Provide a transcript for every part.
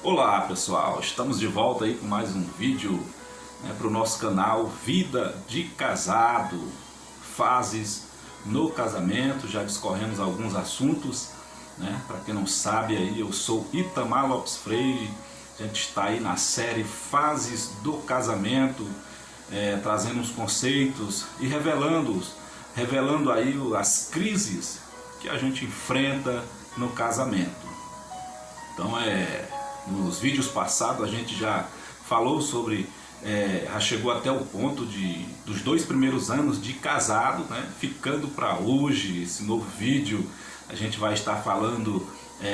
Olá pessoal, estamos de volta aí com mais um vídeo para o nosso canal Vida de Casado, fases no casamento. Já discorremos alguns assuntos, para quem não sabe aí, eu sou Itamar Lopes Freire. A gente está aí na série Fases do Casamento, trazendo uns conceitos e revelando aí as crises que a gente enfrenta no casamento. Então nos vídeos passados a gente já falou sobre, já chegou até o ponto dos 2 primeiros anos de casado, ficando para hoje, esse novo vídeo, a gente vai estar falando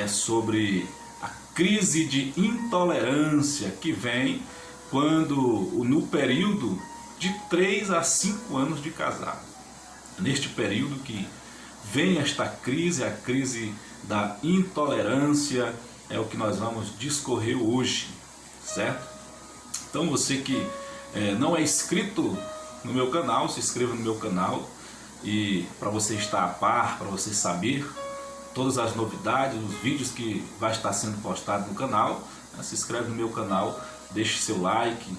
sobre a crise de intolerância que vem no período de 3 a 5 anos de casado. Neste período que vem esta crise, a crise da intolerância, é o que nós vamos discorrer hoje, certo? Então você que não é inscrito no meu canal, se inscreva no meu canal, e para você estar a par, para você saber todas as novidades, os vídeos que vai estar sendo postado no canal, se inscreve no meu canal, deixe seu like,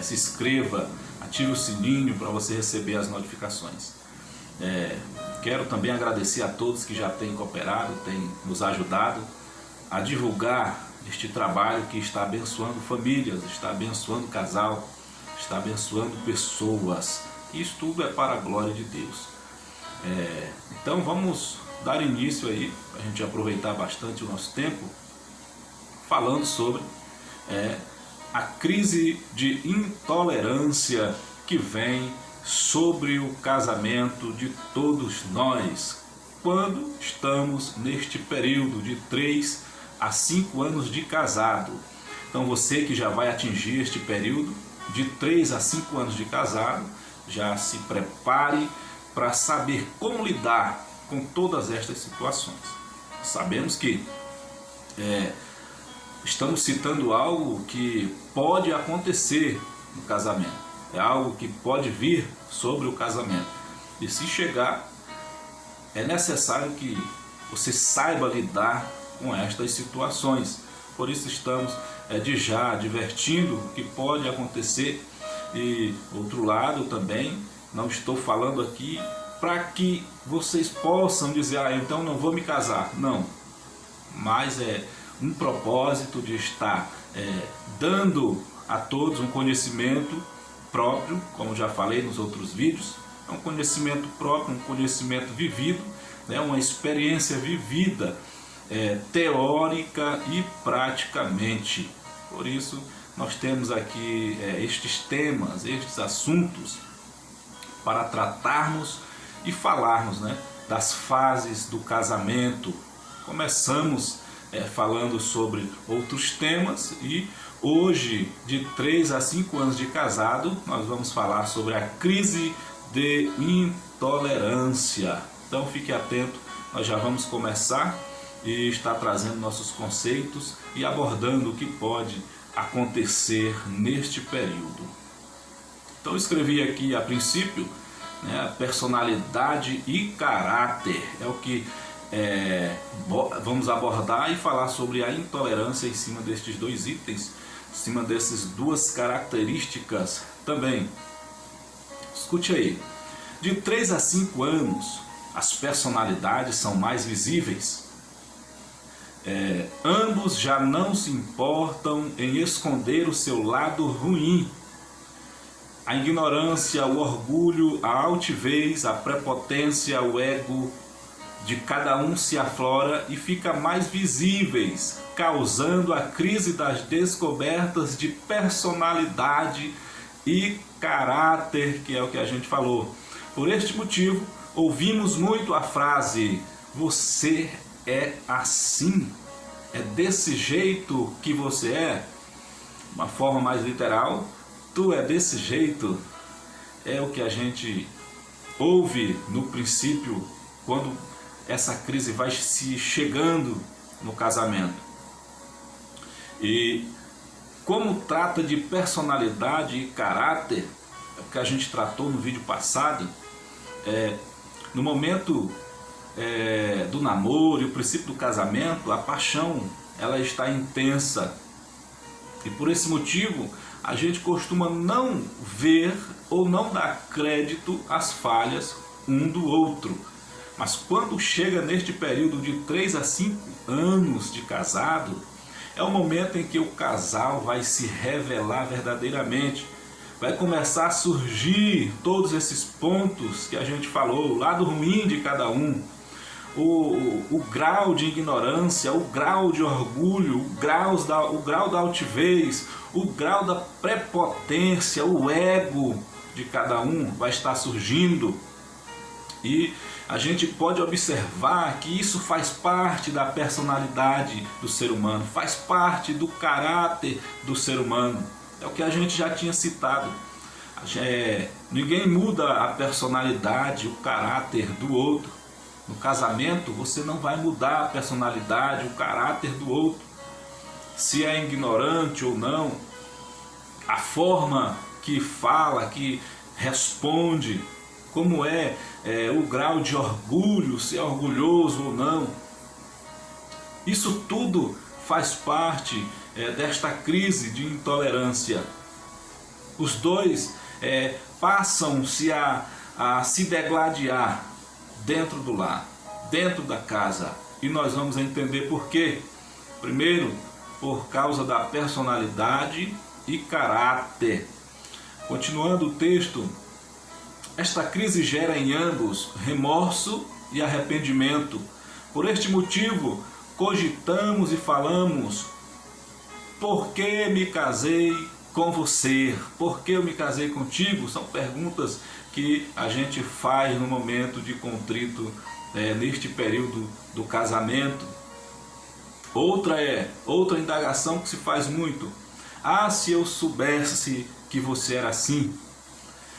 se inscreva, ative o sininho para você receber as notificações. Quero também agradecer a todos que já têm cooperado, têm nos ajudado a divulgar este trabalho que está abençoando famílias, está abençoando casal, está abençoando pessoas. Isso tudo é para a glória de Deus. Então vamos dar início aí, para a gente aproveitar bastante o nosso tempo, falando sobre a crise de intolerância que vem sobre o casamento de todos nós, quando estamos neste período de 3 a 5 anos de casado. Então você que já vai atingir este período de 3 a 5 anos de casado, já se prepare para saber como lidar com todas estas situações. Sabemos que estamos citando algo que pode acontecer no casamento, é algo que pode vir sobre o casamento, e se chegar, é necessário que você saiba lidar com estas situações. Por isso estamos de já advertindo o que pode acontecer. E outro lado também, não estou falando aqui para que vocês possam dizer, então não vou me casar, não, mas é um propósito de estar dando a todos um conhecimento próprio, como já falei nos outros vídeos. É um conhecimento próprio, um conhecimento vivido, uma experiência vivida, teórica e praticamente. Por isso nós temos aqui estes temas, estes assuntos, para tratarmos e falarmos das fases do casamento. Começamos falando sobre outros temas, e hoje, de 3 a 5 anos de casado, nós vamos falar sobre a crise de intolerância. Então fique atento, nós já vamos começar e está trazendo nossos conceitos e abordando o que pode acontecer neste período. Então escrevi aqui a princípio, personalidade e caráter, é o que vamos abordar e falar sobre a intolerância em cima destes 2 itens, em cima dessas 2 características também. Escute aí, de 3 a 5 anos as personalidades são mais visíveis. Ambos já não se importam em esconder o seu lado ruim. A ignorância, o orgulho, a altivez, a prepotência, o ego de cada um se aflora e fica mais visíveis, causando a crise das descobertas de personalidade e caráter, que é o que a gente falou. Por este motivo, ouvimos muito a frase: você é assim, é desse jeito que você é. Uma forma mais literal, tu é desse jeito, é o que a gente ouve no princípio, quando essa crise vai se chegando no casamento. E como trata de personalidade e caráter, é o que a gente tratou no vídeo passado, no momento do namoro e o princípio do casamento, a paixão ela está intensa, E por esse motivo, a gente costuma não ver ou não dar crédito às falhas um do outro. Mas quando chega neste período de 3 a 5 anos de casado, é o momento em que o casal vai se revelar verdadeiramente. Vai começar a surgir todos esses pontos que a gente falou, o lado ruim de cada um. O grau de ignorância, o grau de orgulho, o grau da altivez, o grau da prepotência, o ego de cada um vai estar surgindo. E a gente pode observar que isso faz parte da personalidade do ser humano, faz parte do caráter do ser humano. É o que a gente já tinha citado. Ninguém muda a personalidade, o caráter do outro. No casamento, você não vai mudar a personalidade, o caráter do outro. Se é ignorante ou não, a forma que fala, que responde, como é o grau de orgulho, se é orgulhoso ou não. Isso tudo faz parte desta crise de intolerância. Os dois passam-se a se degladiar dentro do lar, dentro da casa. E nós vamos entender por quê. Primeiro, por causa da personalidade e caráter. Continuando o texto, esta crise gera em ambos remorso e arrependimento. Por este motivo, cogitamos e falamos: por que me casei com você? Por que eu me casei contigo? São perguntas que a gente faz no momento de contrito, neste período do casamento. Outra indagação que se faz muito: se eu soubesse que você era assim.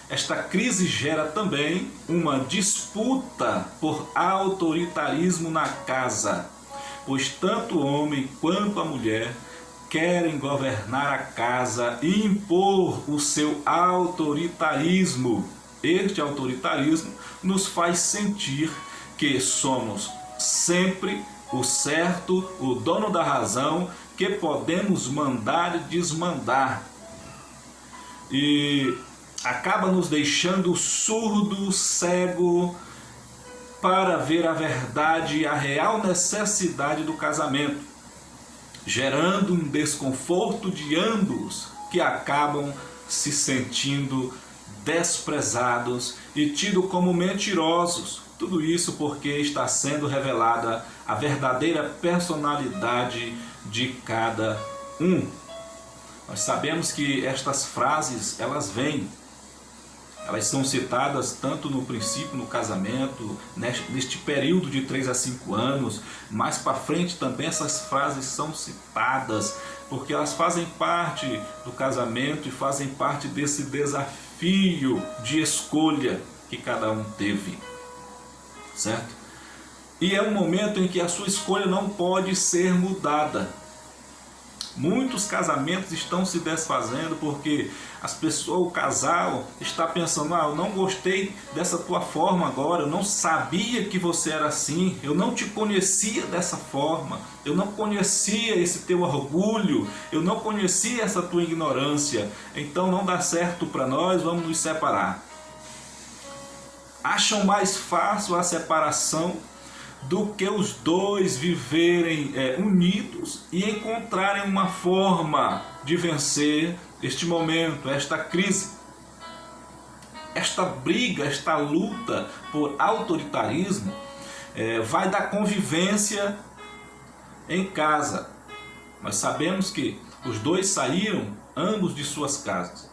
Esta crise gera também uma disputa por autoritarismo na casa, pois tanto o homem quanto a mulher querem governar a casa e impor o seu autoritarismo. Este autoritarismo nos faz sentir que somos sempre o certo, o dono da razão, que podemos mandar e desmandar. E acaba nos deixando surdo, cego, para ver a verdade e a real necessidade do casamento, gerando um desconforto de ambos, que acabam se sentindo desprezados e tidos como mentirosos. Tudo isso porque está sendo revelada a verdadeira personalidade de cada um. Nós sabemos que estas frases, elas são citadas tanto no princípio, no casamento, neste período de 3 a 5 anos, mais para frente também essas frases são citadas, porque elas fazem parte do casamento e fazem parte desse desafio de escolha que cada um teve, certo? E é um momento em que a sua escolha não pode ser mudada. Muitos casamentos estão se desfazendo porque o casal está pensando: eu não gostei dessa tua forma agora, eu não sabia que você era assim, eu não te conhecia dessa forma, eu não conhecia esse teu orgulho, eu não conhecia essa tua ignorância, então não dá certo para nós, vamos nos separar. Acham mais fácil a separação do que os dois viverem unidos e encontrarem uma forma de vencer este momento, esta crise, esta briga, esta luta por autoritarismo. Vai dar convivência em casa. Nós sabemos que os dois saíram ambos de suas casas.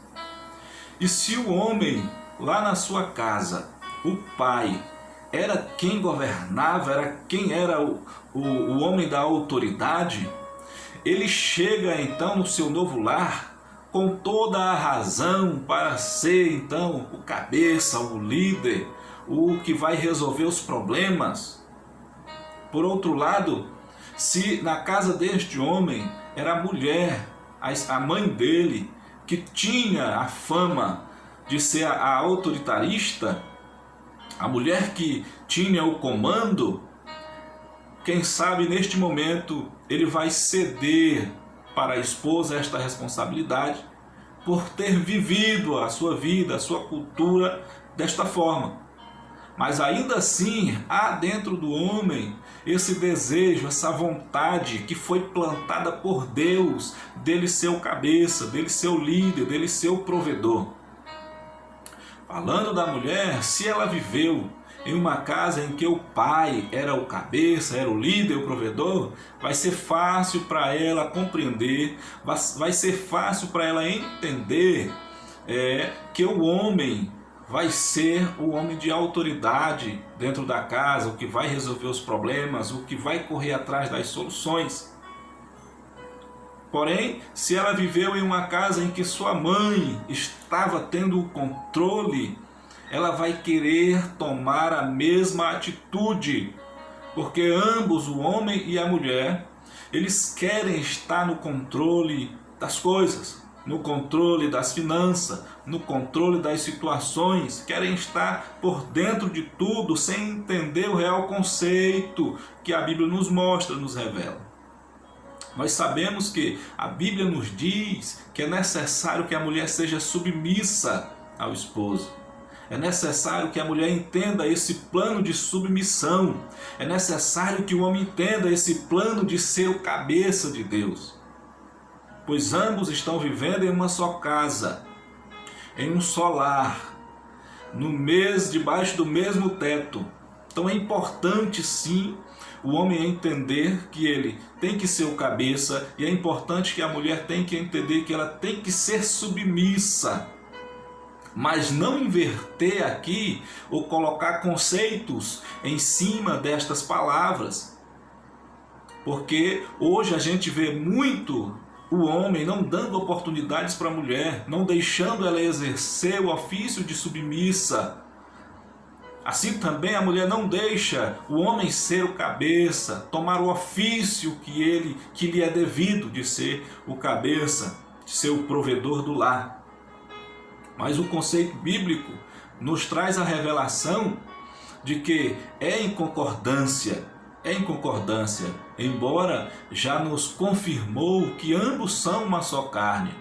E se o homem lá na sua casa, o pai, era quem governava, era o homem da autoridade, ele chega então no seu novo lar com toda a razão para ser então o cabeça, o líder, o que vai resolver os problemas. Por outro lado, se na casa deste homem era a mulher, a mãe dele, que tinha a fama de ser a autoritarista, a mulher que tinha o comando, quem sabe neste momento ele vai ceder para a esposa esta responsabilidade por ter vivido a sua vida, a sua cultura desta forma. Mas ainda assim, há dentro do homem esse desejo, essa vontade que foi plantada por Deus, dele ser o cabeça, dele ser o líder, dele ser o provedor. Falando da mulher, se ela viveu em uma casa em que o pai era o cabeça, era o líder, o provedor, vai ser fácil para ela compreender, vai ser fácil para ela entender que o homem vai ser o homem de autoridade dentro da casa, o que vai resolver os problemas, o que vai correr atrás das soluções. Porém, se ela viveu em uma casa em que sua mãe estava tendo o controle, ela vai querer tomar a mesma atitude, porque ambos, o homem e a mulher, eles querem estar no controle das coisas, no controle das finanças, no controle das situações, querem estar por dentro de tudo sem entender o real conceito que a Bíblia nos mostra, nos revela. Nós sabemos que a Bíblia nos diz que é necessário que a mulher seja submissa ao esposo. É necessário que a mulher entenda esse plano de submissão. É necessário que o homem entenda esse plano de ser o cabeça de Deus. Pois ambos estão vivendo em uma só casa, em um só lar, debaixo do mesmo teto. Então é importante sim o homem entender que ele tem que ser o cabeça, e é importante que a mulher tenha que entender que ela tem que ser submissa. Mas não inverter aqui ou colocar conceitos em cima destas palavras. Porque hoje a gente vê muito o homem não dando oportunidades para a mulher, não deixando ela exercer o ofício de submissa. Assim também a mulher não deixa o homem ser o cabeça, tomar o ofício que lhe é devido de ser o cabeça, de ser o provedor do lar. Mas o conceito bíblico nos traz a revelação de que é em concordância, embora já nos confirmou que ambos são uma só carne.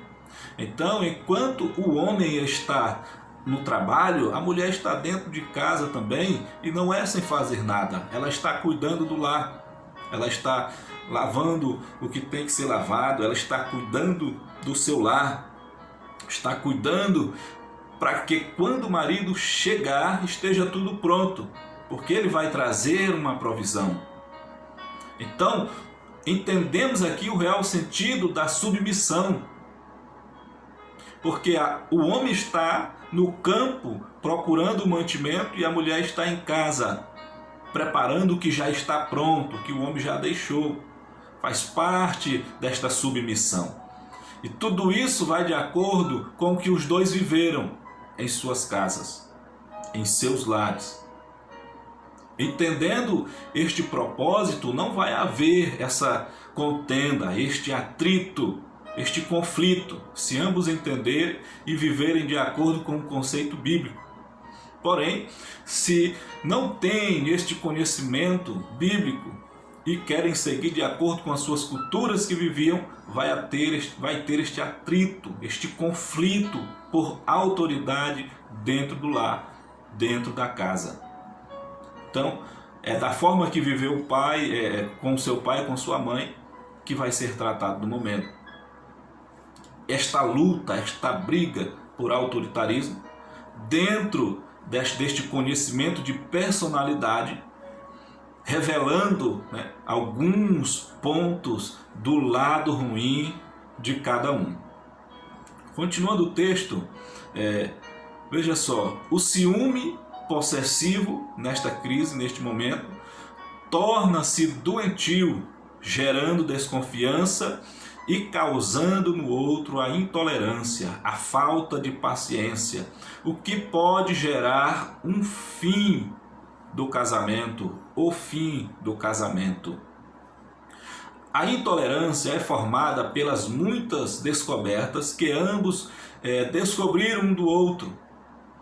Então, enquanto o homem está no trabalho, a mulher está dentro de casa também, e não é sem fazer nada. Ela está cuidando do lar, ela está lavando o que tem que ser lavado, ela está cuidando do seu lar, está cuidando para que quando o marido chegar esteja tudo pronto, porque ele vai trazer uma provisão. Então, entendemos aqui o real sentido da submissão, porque o homem está no campo procurando o mantimento e a mulher está em casa preparando o que já está pronto, o que o homem já deixou. Faz parte desta submissão. E tudo isso vai de acordo com o que os dois viveram em suas casas, em seus lares. Entendendo este propósito, não vai haver essa contenda, este atrito, este conflito, se ambos entenderem e viverem de acordo com o conceito bíblico. Porém, se não têm este conhecimento bíblico e querem seguir de acordo com as suas culturas que viviam, vai ter este atrito, este conflito por autoridade dentro do lar, dentro da casa. Então, é da forma que viveu o pai, com seu pai, com sua mãe, que vai ser tratado no momento. Esta luta, esta briga por autoritarismo, dentro deste conhecimento de personalidade, revelando alguns pontos do lado ruim de cada um. Continuando o texto, veja só, o ciúme possessivo nesta crise, neste momento, torna-se doentio, gerando desconfiança e causando no outro a intolerância, a falta de paciência, o que pode gerar um fim do casamento, o fim do casamento. A intolerância é formada pelas muitas descobertas que ambos descobriram um do outro.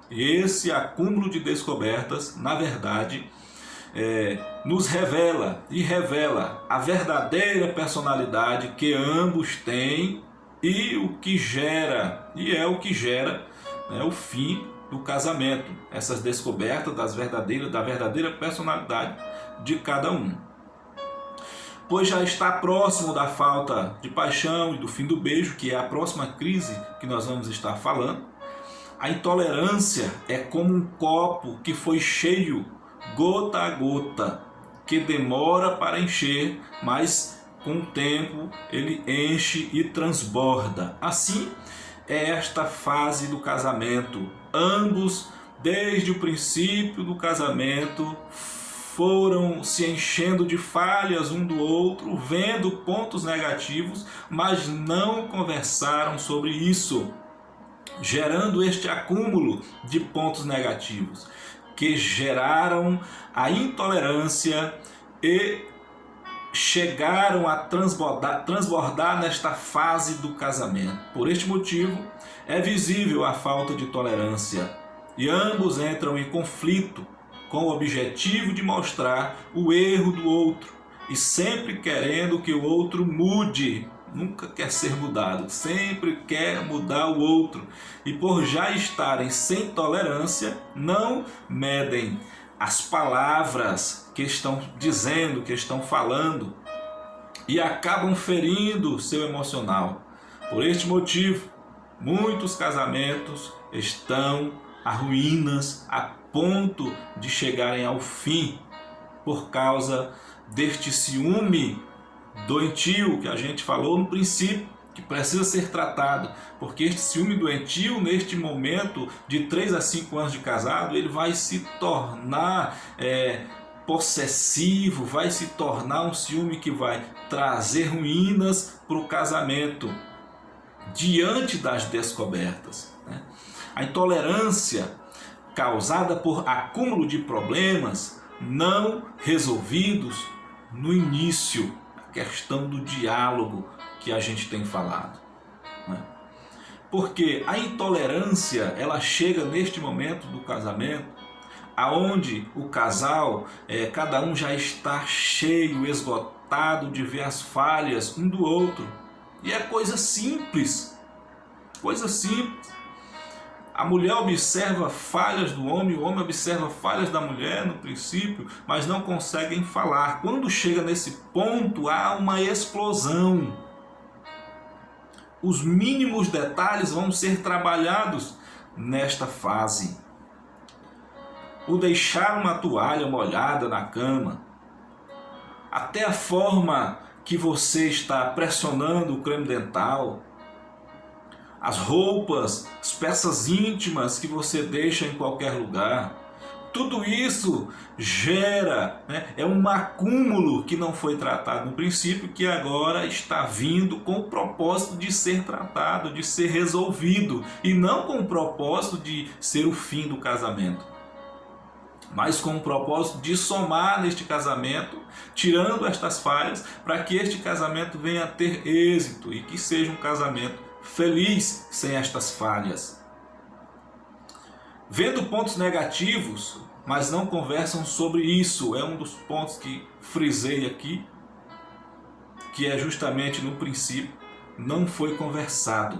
E esse acúmulo de descobertas, na verdade, nos revela e revela a verdadeira personalidade que ambos têm e o que gera, e é o que gera, né, o fim do casamento, essas descobertas da verdadeira personalidade de cada um. Pois já está próximo da falta de paixão e do fim do beijo, que é a próxima crise que nós vamos estar falando. A intolerância é como um copo que foi cheio gota a gota, que demora para encher, mas com o tempo ele enche e transborda. Assim é esta fase do casamento. Ambos, desde o princípio do casamento, foram se enchendo de falhas um do outro, vendo pontos negativos, mas não conversaram sobre isso, gerando este acúmulo de pontos negativos, que geraram a intolerância e chegaram a transbordar nesta fase do casamento. Por este motivo, é visível a falta de tolerância e ambos entram em conflito com o objetivo de mostrar o erro do outro e sempre querendo que o outro mude. Nunca quer ser mudado, sempre quer mudar o outro. E por já estarem sem tolerância, não medem as palavras que estão dizendo, que estão falando, e acabam ferindo seu emocional. Por este motivo, muitos casamentos estão a ruínas, a ponto de chegarem ao fim, por causa deste ciúme doentio que a gente falou no princípio, que precisa ser tratado, porque este ciúme doentio, neste momento de 3 a 5 anos de casado, ele vai se tornar possessivo, vai se tornar um ciúme que vai trazer ruínas para o casamento, diante das descobertas, né? A intolerância causada por acúmulo de problemas não resolvidos no início, a questão do diálogo que a gente tem falado, né? Porque a intolerância, ela chega neste momento do casamento, aonde o casal, cada um já está cheio, esgotado de ver as falhas um do outro, e é coisa simples, coisa simples. A mulher observa falhas do homem, o homem observa falhas da mulher no princípio, mas não conseguem falar. Quando chega nesse ponto, há uma explosão. Os mínimos detalhes vão ser trabalhados nesta fase. O deixar uma toalha molhada na cama, até a forma que você está pressionando o creme dental, as roupas, as peças íntimas que você deixa em qualquer lugar, tudo isso gera, né, é um acúmulo que não foi tratado no princípio, que agora está vindo com o propósito de ser tratado, de ser resolvido, e não com o propósito de ser o fim do casamento, mas com o propósito de somar neste casamento, tirando estas falhas, para que este casamento venha a ter êxito e que seja um casamento feliz sem estas falhas. Vendo pontos negativos, mas não conversam sobre isso, é um dos pontos que frisei aqui, que é justamente no princípio, não foi conversado,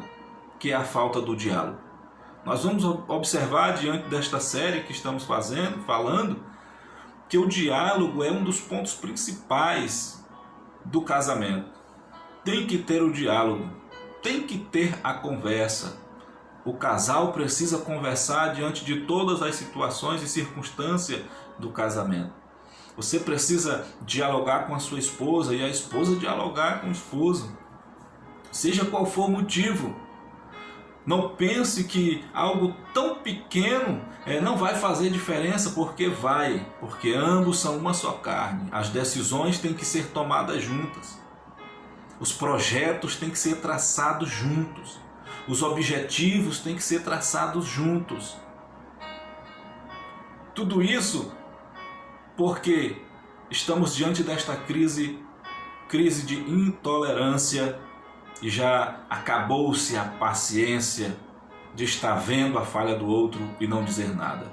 que é a falta do diálogo. Nós vamos observar diante desta série que estamos falando, que o diálogo é um dos pontos principais do casamento. Tem que ter o diálogo, tem que ter a conversa. O casal precisa conversar diante de todas as situações e circunstâncias do casamento. Você precisa dialogar com a sua esposa e a esposa dialogar com o esposo. Seja qual for o motivo. Não pense que algo tão pequeno não vai fazer diferença, porque vai. Porque ambos são uma só carne. As decisões têm que ser tomadas juntas. Os projetos têm que ser traçados juntos. Os objetivos têm que ser traçados juntos. Tudo isso porque estamos diante desta crise de intolerância, e já acabou-se a paciência de estar vendo a falha do outro e não dizer nada.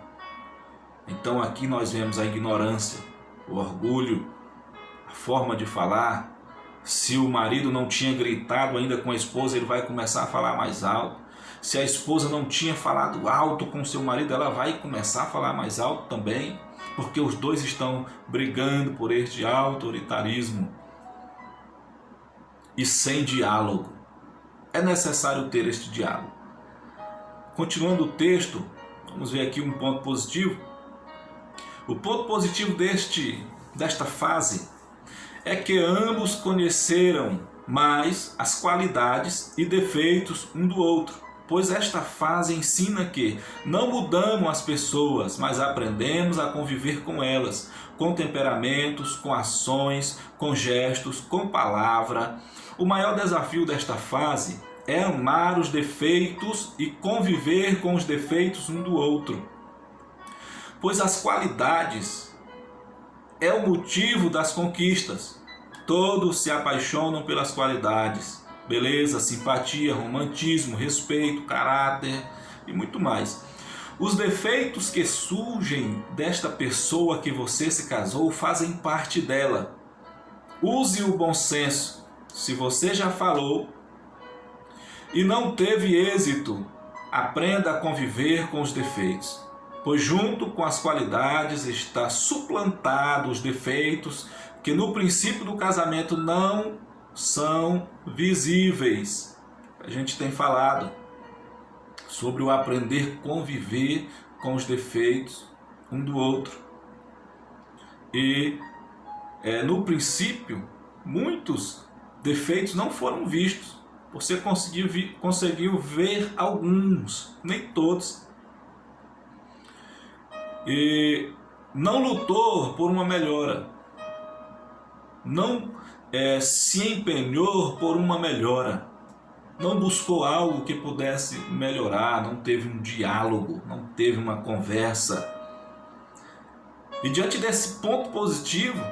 Então aqui nós vemos a ignorância, o orgulho, a forma de falar. Se o marido não tinha gritado ainda com a esposa, ele vai começar a falar mais alto. Se a esposa não tinha falado alto com seu marido, ela vai começar a falar mais alto também, porque os dois estão brigando por este autoritarismo. E sem diálogo. É necessário ter este diálogo. Continuando o texto, vamos ver aqui um ponto positivo. O ponto positivo desta fase é que ambos conheceram mais as qualidades e defeitos um do outro, pois esta fase ensina que não mudamos as pessoas, mas aprendemos a conviver com elas, com temperamentos, com ações, com gestos, com palavra. O maior desafio desta fase é amar os defeitos e conviver com os defeitos um do outro, pois as qualidades é o motivo das conquistas. Todos se apaixonam pelas qualidades: beleza, simpatia, romantismo, respeito, caráter e muito mais. Os defeitos que surgem desta pessoa que você se casou fazem parte dela. Use o bom senso. Se você já falou e não teve êxito, aprenda a conviver com os defeitos, pois junto com as qualidades está suplantado os defeitos que no princípio do casamento não são visíveis. A gente tem falado sobre o aprender a conviver com os defeitos um do outro. E no princípio, muitos defeitos não foram vistos. Você conseguiu ver alguns, nem todos. E não lutou por uma melhora, não se empenhou por uma melhora, não buscou algo que pudesse melhorar, não teve um diálogo, não teve uma conversa. E diante desse ponto positivo,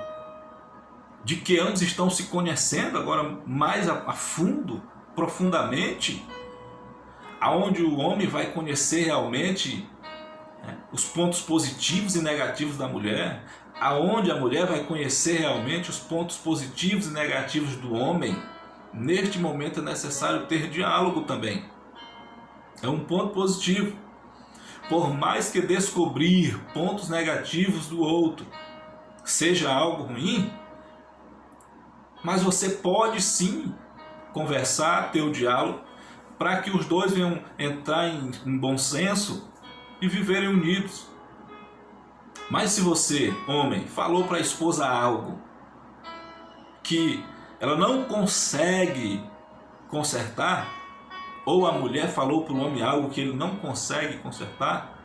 de que ambos estão se conhecendo agora mais a fundo, profundamente, aonde o homem vai conhecer realmente os pontos positivos e negativos da mulher, aonde a mulher vai conhecer realmente os pontos positivos e negativos do homem. Neste momento é necessário ter diálogo também. É um ponto positivo. Por mais que descobrir pontos negativos do outro seja algo ruim, mas você pode sim conversar, ter o diálogo, para que os dois venham entrar em bom senso e viverem unidos. Mas se você, homem, falou para a esposa algo que ela não consegue consertar, ou a mulher falou para o homem algo que ele não consegue consertar,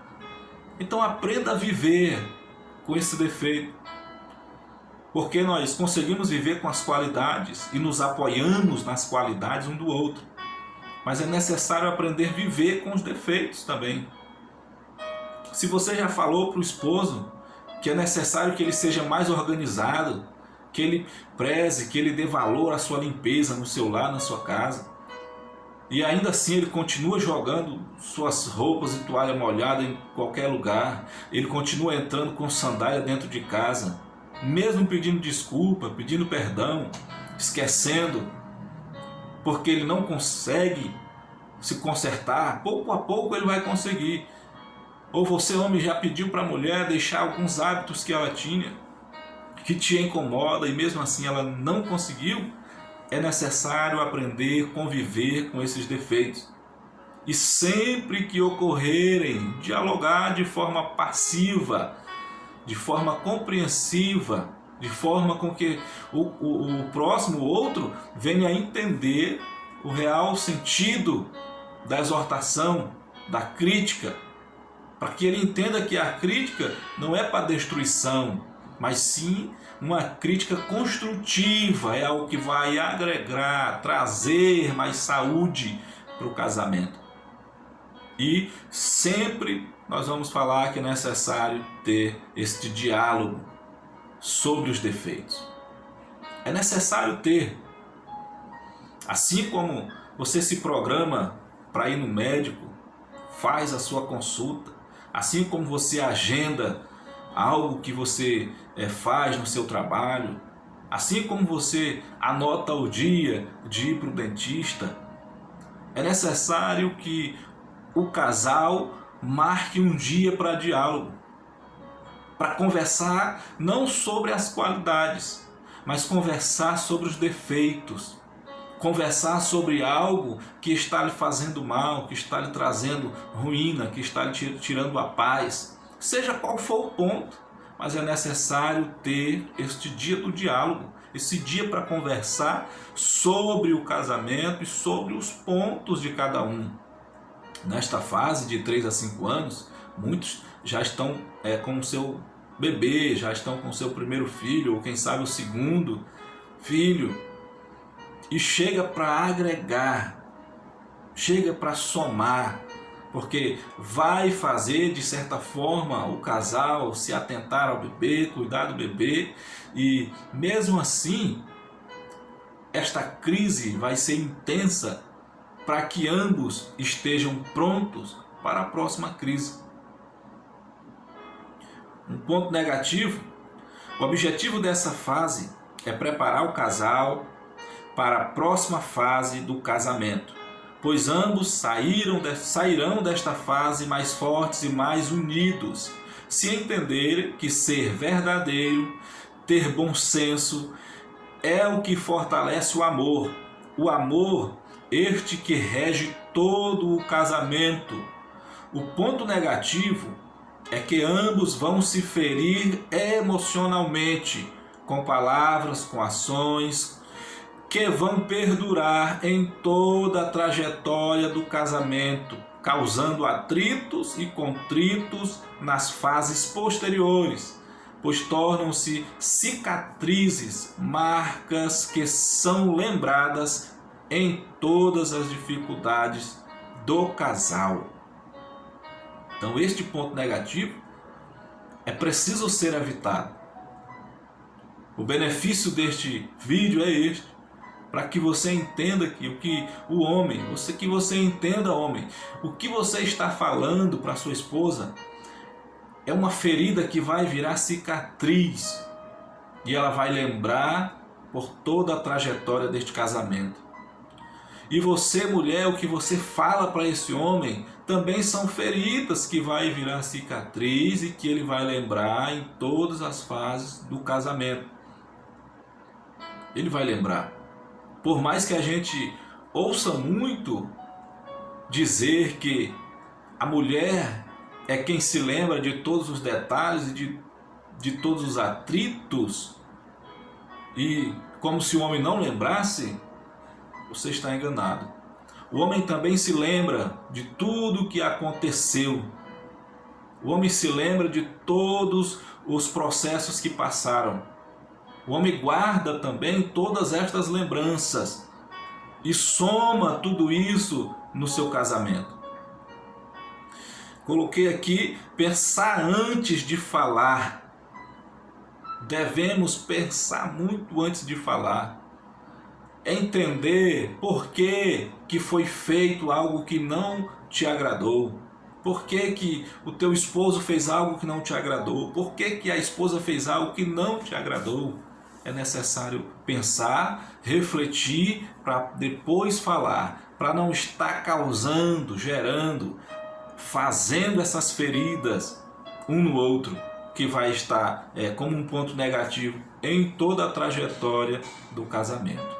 então aprenda a viver com esse defeito. Porque nós conseguimos viver com as qualidades e nos apoiamos nas qualidades um do outro. Mas é necessário aprender a viver com os defeitos também. Se você já falou para o esposo que é necessário que ele seja mais organizado, que ele preze, que ele dê valor à sua limpeza no seu lar, na sua casa, e ainda assim ele continua jogando suas roupas e toalha molhada em qualquer lugar, ele continua entrando com sandália dentro de casa, mesmo pedindo desculpa, pedindo perdão, esquecendo, porque ele não consegue se consertar, pouco a pouco ele vai conseguir. Ou você, homem, já pediu para a mulher deixar alguns hábitos que ela tinha, que te incomoda, e mesmo assim ela não conseguiu. É necessário aprender a conviver com esses defeitos. E sempre que ocorrerem, dialogar de forma passiva, de forma compreensiva, de forma com que o próximo, o outro, venha a entender o real sentido da exortação, da crítica, para que ele entenda que a crítica não é para destruição, mas sim uma crítica construtiva, é algo que vai agregar, trazer mais saúde para o casamento. E sempre nós vamos falar que é necessário ter este diálogo sobre os defeitos. É necessário ter. Assim como você se programa para ir no médico, faz a sua consulta, assim como você agenda algo que você faz no seu trabalho, assim como você anota o dia de ir para o dentista, é necessário que o casal marque um dia para diálogo, para conversar não sobre as qualidades, mas conversar sobre os defeitos, conversar sobre algo que está lhe fazendo mal, que está lhe trazendo ruína, que está lhe tirando a paz, seja qual for o ponto, mas é necessário ter este dia do diálogo, esse dia para conversar sobre o casamento e sobre os pontos de cada um. Nesta fase de 3 a 5 anos, muitos já estão com o seu bebê, já estão com o seu primeiro filho, ou quem sabe o segundo filho, e chega para agregar, chega para somar, porque vai fazer de certa forma o casal se atentar ao bebê, cuidar do bebê, e mesmo assim esta crise vai ser intensa para que ambos estejam prontos para a próxima crise. Um ponto negativo: o objetivo dessa fase é preparar o casal para a próxima fase do casamento, pois ambos sairão desta fase mais fortes e mais unidos, se entenderem que ser verdadeiro, ter bom senso, é o que fortalece o amor. O amor, este que rege todo o casamento. O ponto negativo é que ambos vão se ferir emocionalmente, com palavras, com ações, que vão perdurar em toda a trajetória do casamento, causando atritos e contritos nas fases posteriores, pois tornam-se cicatrizes, marcas que são lembradas em todas as dificuldades do casal. Então, este ponto negativo é preciso ser evitado. O benefício deste vídeo é este, para que você entenda que você entenda, homem, o que você está falando para sua esposa é uma ferida que vai virar cicatriz e ela vai lembrar por toda a trajetória deste casamento. E você, mulher, o que você fala para esse homem também são feridas que vai virar cicatriz e que ele vai lembrar em todas as fases do casamento. Ele vai lembrar. Por mais que a gente ouça muito dizer que a mulher é quem se lembra de todos os detalhes e de todos os atritos, e como se o homem não lembrasse, você está enganado. O homem também se lembra de tudo o que aconteceu. O homem se lembra de todos os processos que passaram. O homem guarda também todas estas lembranças e soma tudo isso no seu casamento. Coloquei aqui, pensar antes de falar. Devemos pensar muito antes de falar. Entender por que foi feito algo que não te agradou. Por que o teu esposo fez algo que não te agradou. Por que a esposa fez algo que não te agradou. É necessário pensar, refletir para depois falar, para não estar causando, gerando, fazendo essas feridas um no outro, que vai estar como um ponto negativo em toda a trajetória do casamento.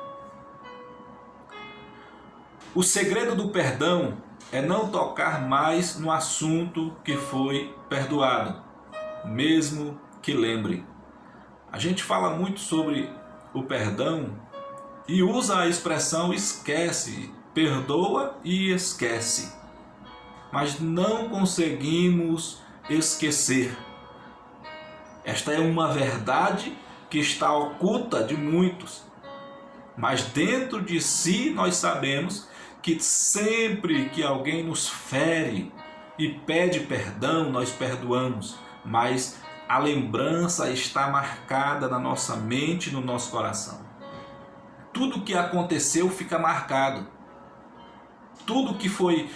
O segredo do perdão é não tocar mais no assunto que foi perdoado, mesmo que lembre. A gente fala muito sobre o perdão e usa a expressão esquece, perdoa e esquece. Mas não conseguimos esquecer. Esta é uma verdade que está oculta de muitos. Mas dentro de si nós sabemos que sempre que alguém nos fere e pede perdão, nós perdoamos. Mas a lembrança está marcada na nossa mente e no nosso coração. Tudo que aconteceu fica marcado. Tudo que foi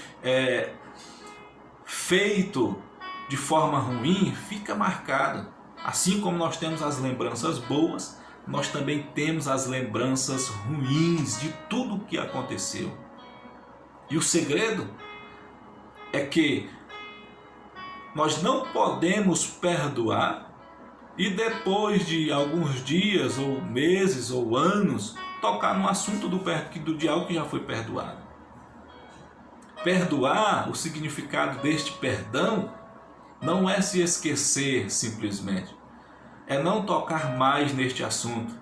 feito de forma ruim fica marcado. Assim como nós temos as lembranças boas, nós também temos as lembranças ruins de tudo o que aconteceu. E o segredo é que nós não podemos perdoar e depois de alguns dias ou meses ou anos tocar no assunto de algo que já foi perdoado. Perdoar, o significado deste perdão não é se esquecer simplesmente, é não tocar mais neste assunto,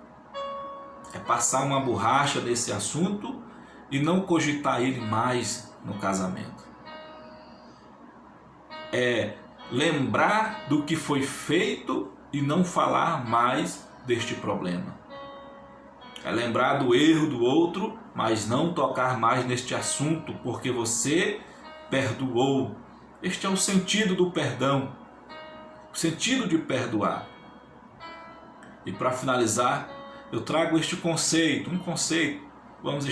é passar uma borracha nesse assunto e não cogitar ele mais no casamento. É lembrar do que foi feito e não falar mais deste problema. É lembrar do erro do outro, mas não tocar mais neste assunto, porque você perdoou. Este é o sentido do perdão, o sentido de perdoar. E para finalizar, eu trago este conceito, vamos